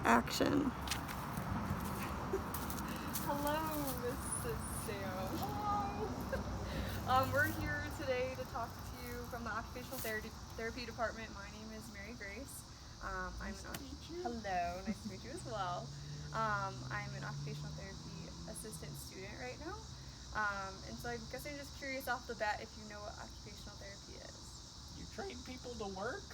action. Hello, Mrs. Sam. We're here today to talk to you from the Occupational Therapy Department. My name is Mary Grace. Nice to meet you. Hello, nice to meet you as well. I'm an occupational therapy assistant student right now. And so I guess I'm just curious off the bat if you know what occupational therapy is. You train people to work?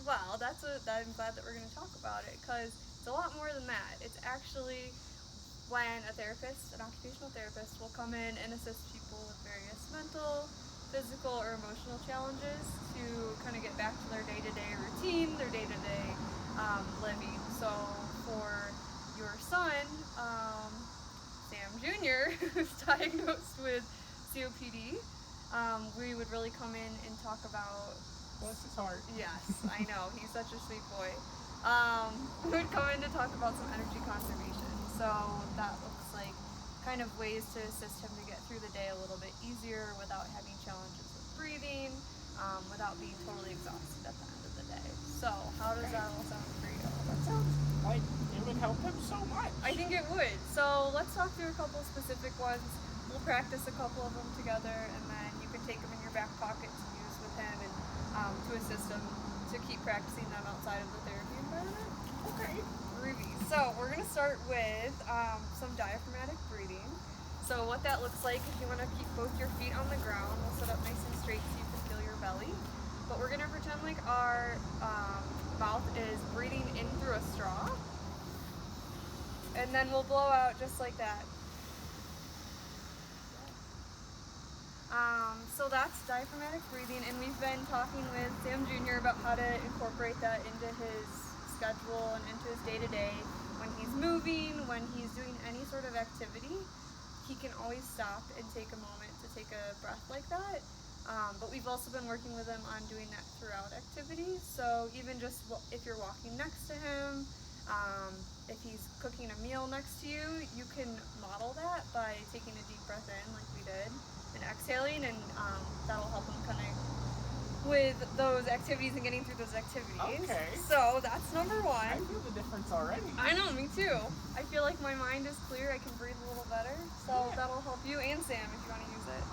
Well, I'm glad that we're going to talk about it because it's a lot more than that. It's actually when an occupational therapist will come in and assist people with various mental, physical, or emotional challenges to kind of get back to their day-to-day routine, their day-to-day living. So for your son, Sam Jr., who's diagnosed with COPD, we would really come in and talk about... Bless his heart. Yes, I know. He's such a sweet boy. We would come in to talk about some energy conservation. So that looks like kind of ways to assist him to get through the day a little bit easier without having challenges with breathing, without being totally exhausted at the end of the day. So how does that all sound for you? That sounds like it would help him so much. I think it would. So let's talk through a couple specific ones. We'll practice a couple of them together, and then you can take them in your back pocket to use with him and to assist him to keep practicing them outside of the therapy environment. Okay. Groovy. So we're going to start with some diaphragmatic breathing. So what that looks like, if you want to keep both your feet on the ground, we'll sit up nice and straight so you can feel your belly. But we're going to pretend like our mouth is breathing in through a straw. And then we'll blow out just like that. So that's diaphragmatic breathing, and we've been talking with Sam Jr. about how to incorporate that into his schedule and into his day-to-day. When he's moving, when he's doing any sort of activity, he can always stop and take a moment to take a breath like that. But we've also been working with him on doing that throughout activities. So even just if you're walking next to him, if he's cooking a meal next to you, you can model that by taking a deep breath in like we did and exhaling, and that'll help him kind of with those activities and getting through those activities. Okay. So that's number I one. feel the difference already. I know, me too. I feel like my mind is clear. I can breathe a little better. So Yeah. that'll help you and Sam if you want to use it.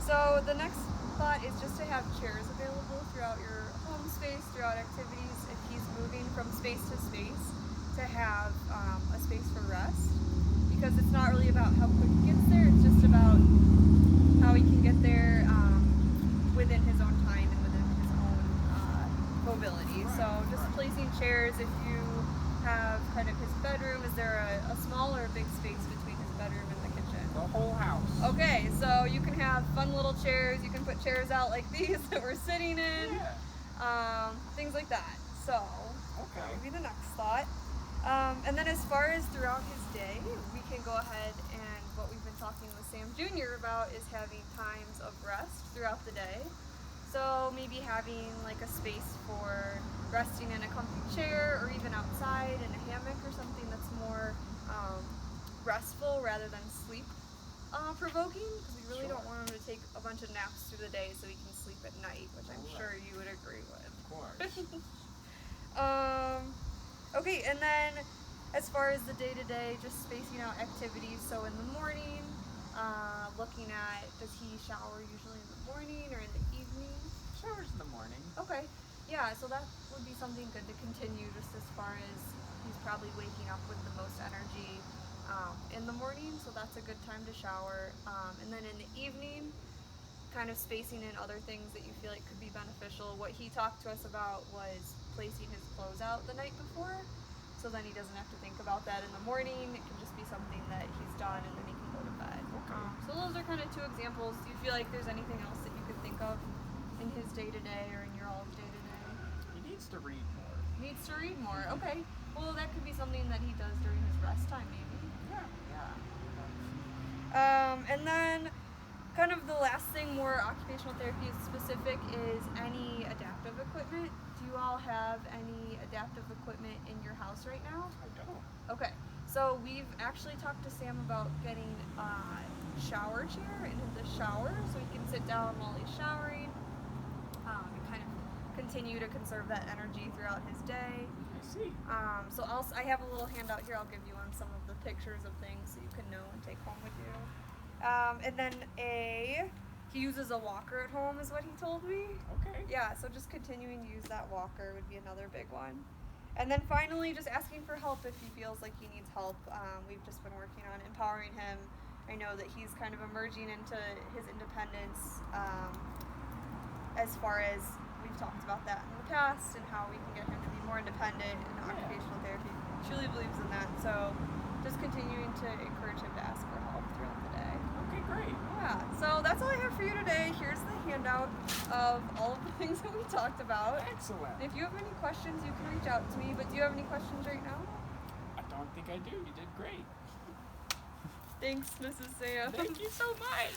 So the next thought is just to have chairs available throughout your home space, throughout activities. If he's moving from space to space, to have a space for rest. Because it's not really about how quick he gets there. It's just about how he can get there within his own time and within his own mobility. Right, So just right. placing chairs. If you have kind of his bedroom, is there a small or a big space between his bedroom and the kitchen? The whole house. Okay, so you can have fun little chairs. You can put chairs out like these that we're sitting in. Yeah. Things like that. So Okay. that would be the next thought. And then as far as throughout his day, we can go ahead and what we've been talking with Sam Jr. about is having times of rest throughout the day. So maybe having like a space for resting in a comfy chair or even outside in a hammock or something that's more restful rather than sleep provoking, because we really Sure. don't want him to take a bunch of naps through the day so he can sleep at night, which I'm Right. sure you would agree with. Of course. Okay, and then as far as the day-to-day, just spacing out activities. So in the morning, looking at, does he shower usually in the morning or in the evening? Showers in the morning. Okay, yeah, so that would be something good to continue, just as far as he's probably waking up with the most energy in the morning, so that's a good time to shower. And then in the evening, kind of spacing in other things that you feel like could be beneficial. What he talked to us about was placing his clothes out the night before, so then he doesn't have to think about that in the morning. It can just be something that he's done and then he can go to bed. Okay. So those are kind of two examples. Do you feel like there's anything else that you could think of in his day-to-day or in your all day-to-day? He needs to read more. Needs to read more. Okay. Well, that could be something that he does during his rest time, maybe. Yeah. And then kind of the last thing, more occupational therapy specific, is any adaptive equipment. Do you all have any adaptive equipment in your house right now? I don't. Okay, so we've actually talked to Sam about getting a shower chair into the shower so he can sit down while he's showering and kind of continue to conserve that energy throughout his day. I see. So I have a little handout here. I'll give you on some of the pictures of things so you can know and take home with you. And then he uses a walker at home is what he told me. Okay. Yeah, so just continuing to use that walker would be another big one. And then finally, just asking for help if he feels like he needs help. We've just been working on empowering him. I know that he's kind of emerging into his independence as far as we've talked about that in the past and how we can get him to be more independent in occupational therapy. He truly believes in that. So just continuing to encourage him to ask for help throughout the day. Okay, great. Yeah, so that's all I have for you today. Here's the handout of all of the things that we talked about. Excellent. If you have any questions, you can reach out to me. But do you have any questions right now? I don't think I do. You did great. Thanks, Mrs. Sam. Thank you so much.